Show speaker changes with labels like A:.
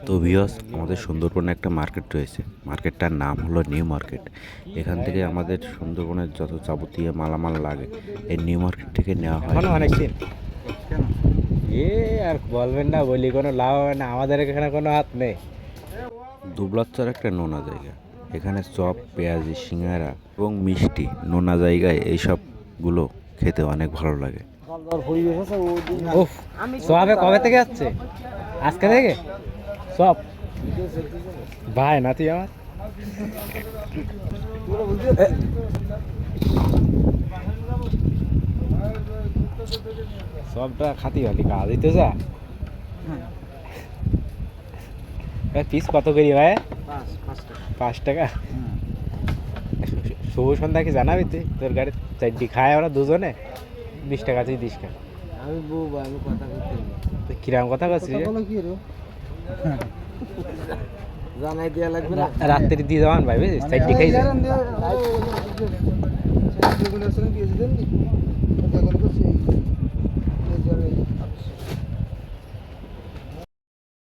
A: তো ভিউয়ার্স, আমাদের সুন্দরবনে একটা মার্কেট রয়েছে। মার্কেটটার নাম হলো নিউ মার্কেট। এখান থেকে আমাদের সুন্দরবনের যত যাবতীয় মালামাল লাগে এই নিউ মার্কেট থেকে নেওয়া হয়।
B: এখনো অনেক দিন এ আর বলবেন না, বলি কোনো লাভ হবে না, আমাদের এখানে কোনো হাত নেই।
A: দুবলাচ্চার একটা নোনা জায়গা। এখানে চপ, পেঁয়াজি, সিঙ্গারা এবং মিষ্টি নোনা জায়গায় এইসবগুলো খেতে অনেক ভালো লাগে।
B: উফ, সবে কবে থেকে যাচ্ছে? আজকে থেকে সব ভাই নাতি আমার সবটা খাতি হলি কাজ দিতে যা। পিস কত করি ভাই? 5 টাকা। শুভ সন্ধ্যা কি জানাবি তুই? তোর গাড়ি চারটি খায় আমরা দুজনে 20 টাকা, তুই 10 টাকা।
C: আমি বউ আমি কথা বলতে
B: তুই কিরাম কথা করছিস রে?
C: কি রে জানাই দেয়া লাগবে না
B: রাত্রি দিয়ে যাওয়ান ভাই, বুঝিস? চারটি খাই যায়।